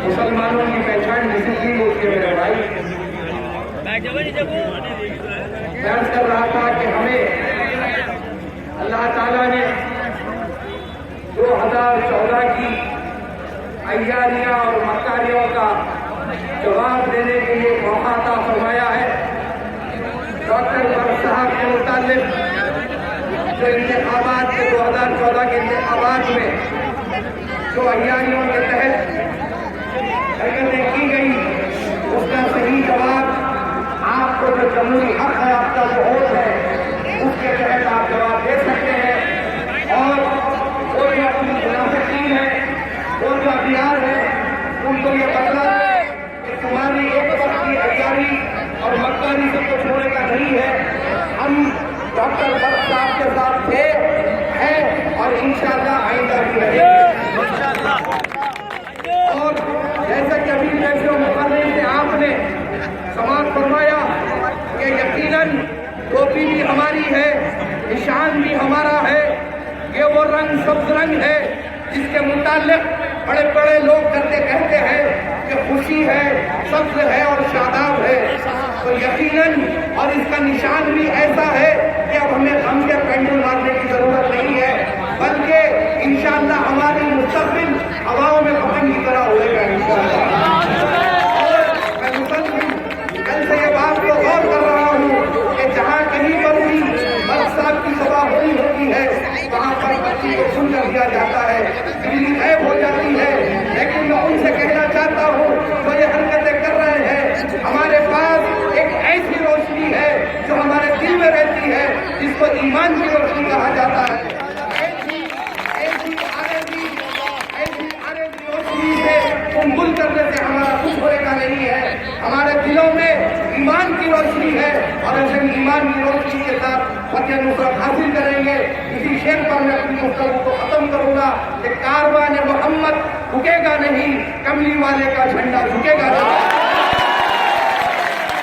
مسلمانوں کی پہچان ڈسپلین ہوتی ہے میرے بھائی. میں عرض کر رہا تھا کہ ہمیں اللہ تعالیٰ نے 2014 کی عیاریاں اور مکاریوں کا جواب دینے کے لیے موقع عطا فرمایا ہے. ڈاکٹر برق صاحب کے متعلق جو انتخابات کے 2014 کے انتخابات میں جو عیاریوں کے تحت حرکتیں کی گئی اس کا صحیح جواب آپ کو جو جمہوری حق ہے آپ کا جو ووٹ ہے اس کے تحت آپ جواب دے سکتے ہیں. اور وہ جو اپنی منافقین ہے وہ جو ابھیار ہے ان کو یہ پتہ ہے کہ تمہاری ایک وقت کی عیاری اور مکاری سے کچھ ہونے کا نہیں ہے. ہم ڈاکٹر برق صاحب کے ساتھ تھے ہیں اور انشاءاللہ آئندہ بھی رہیں گے. اور جیسا کہ ابھی جیسے مقابلے سے آپ نے سماعت فرمایا کہ یقیناً ٹوپی بھی ہماری ہے, نشان بھی ہمارا ہے. یہ وہ رنگ سبز رنگ ہے جس کے متعلق بڑے بڑے لوگ کہتے ہیں کہ خوشی ہے, سبز ہے اور شاداب ہے. تو یقیناً اور اس کا نشان بھی ایسا ہے کہ اب ہمیں غم کے پینڈل مارنے کی ضرورت نہیں ہے, بلکہ انشاءاللہ ہماری مستقبل ہواؤں میں پتنگ کی طرح ہوئے گا انشاءاللہ. اور میں مسلم کل سے یہ بات کو غور کر رہا ہوں کہ جہاں کہیں پر بھی برق صاحب کی سبھا ہوتی ہے وہاں پر بچی کو سن کر دیا جاتا ہے, بجلی غائب ہو جاتی ہے. لیکن میں ان سے کہنا چاہتا ہوں جو یہ حرکتیں کر رہے ہیں, ہمارے پاس ایک ایسی روشنی ہے جو ہمارے دل میں رہتی ہے جس کو ایمان کی روشنی کہا جاتا ہے. ایسی روشنی سے گل کرنے سے ہمارا کچھ ہونے کا نہیں ہے. ہمارے دلوں میں ایمان کی روشنی ہے اور ایسے ایمان کی روشنی کے ساتھ فتح نصرت حاصل کریں گے. اسی شعر پر میں اپنی گفتگو کو ختم کروں گا کہ کاروان محمد رکے گا نہیں, کملی والے کا جھنڈا جھکے گا نہیں.